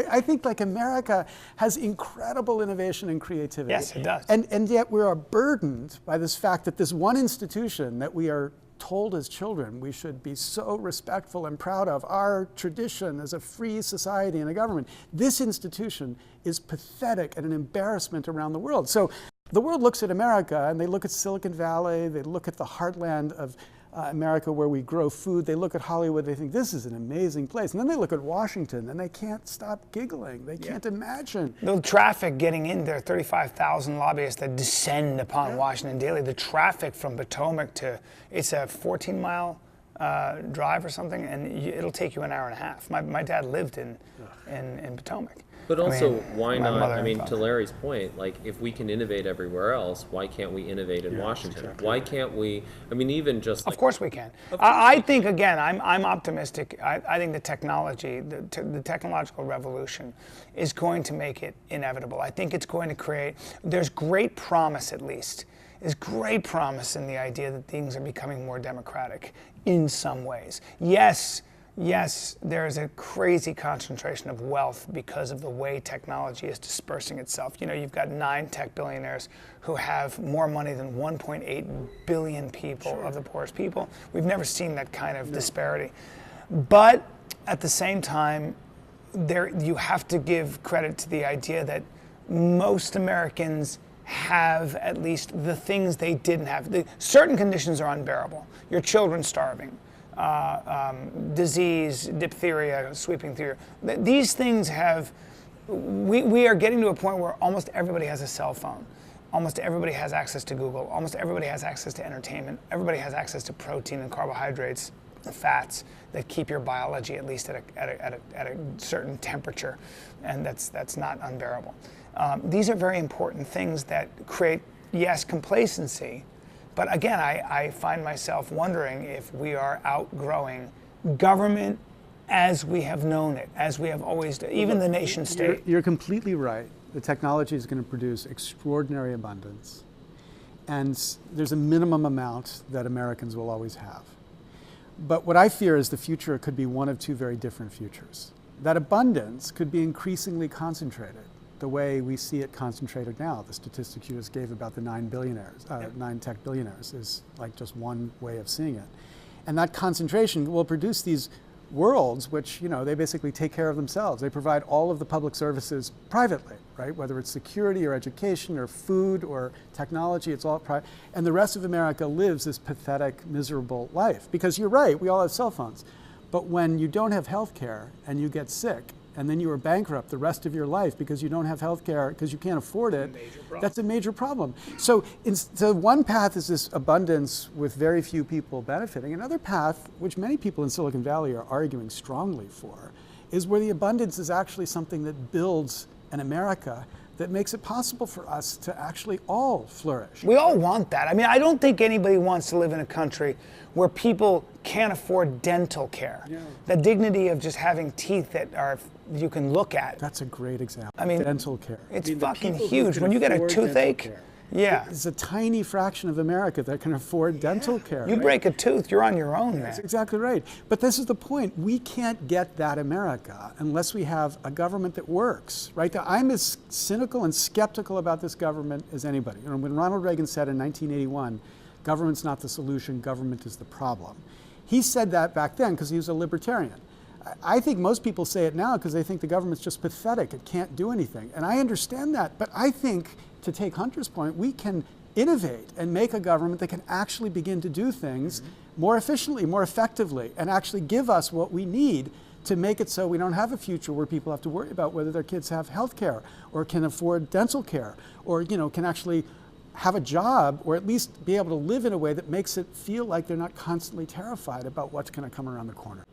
I think like America has incredible innovation and creativity. Yes, it does. And yet we are burdened by this fact that this one institution that we are told as children we should be so respectful and proud of, our tradition as a free society and a government, this institution is pathetic and an embarrassment around the world. So the world looks at America and they look at Silicon Valley, they look at the heartland of America where we grow food, they look at Hollywood, they think this is an amazing place. And then they look at Washington and they can't stop giggling. They can't imagine. The traffic getting in there, 35,000 lobbyists that descend upon Washington daily. The traffic from Potomac to, it's a 14-mile drive or something, and it'll take you an hour and a half. My dad lived in Potomac. But also, why not, I mean, to Larry's point, like, if we can innovate everywhere else, why can't we innovate in Washington? Exactly. Why can't we, I mean, even just like, of course we can. I think, again, I'm optimistic. I think the technology, the technological revolution is going to make it inevitable. I think it's going to create, there's great promise at least. There's great promise in the idea that things are becoming more democratic in some ways. Yes, there is a crazy concentration of wealth because of the way technology is dispersing itself. You know, you've got 9 tech billionaires who have more money than 1.8 billion people of the poorest people. We've never seen that kind of disparity. But at the same time, you have to give credit to the idea that most Americans have at least the things they didn't have. Certain conditions are unbearable. Your children starving. Disease, diphtheria, sweeping through. These things have, we are getting to a point where almost everybody has a cell phone. Almost everybody has access to Google. Almost everybody has access to entertainment. Everybody has access to protein and carbohydrates, and fats that keep your biology at least at a certain temperature, and that's not unbearable. These are very important things that create, yes, complacency. But again, I find myself wondering if we are outgrowing government as we have known it, as we have always done, even the nation state. You're completely right. The technology is going to produce extraordinary abundance. And there's a minimum amount that Americans will always have. But what I fear is the future could be one of two very different futures. That abundance could be increasingly concentrated, the way we see it concentrated now. The statistic you just gave about the 9 tech billionaires is like just one way of seeing it. And that concentration will produce these worlds which, you know, they basically take care of themselves. They provide all of the public services privately, right? Whether it's security or education or food or technology, it's all private. And the rest of America lives this pathetic, miserable life. Because you're right, we all have cell phones. But when you don't have health care and you get sick, and then you are bankrupt the rest of your life because you don't have health care, because you can't afford it, that's a major problem. So one path is this abundance with very few people benefiting. Another path, which many people in Silicon Valley are arguing strongly for, is where the abundance is actually something that builds an America that makes it possible for us to actually all flourish. We all want that. I mean, I don't think anybody wants to live in a country where people can't afford dental care. Yeah. The dignity of just having teeth that are you can look at. That's a great example. I mean, dental care. It's fucking huge. When you get a toothache, it's a tiny fraction of America that can afford dental care. You break a tooth, you're on your own, man. That's exactly right. But this is the point. We can't get that America unless we have a government that works, right? I'm as cynical and skeptical about this government as anybody. You know, when Ronald Reagan said in 1981, government's not the solution, government is the problem. He said that back then because he was a libertarian. I think most people say it now because they think the government's just pathetic. It can't do anything. And I understand that. But I think, to take Hunter's point, we can innovate and make a government that can actually begin to do things more efficiently, more effectively, and actually give us what we need to make it so we don't have a future where people have to worry about whether their kids have health care or can afford dental care or, you know, can actually have a job or at least be able to live in a way that makes it feel like they're not constantly terrified about what's going to come around the corner.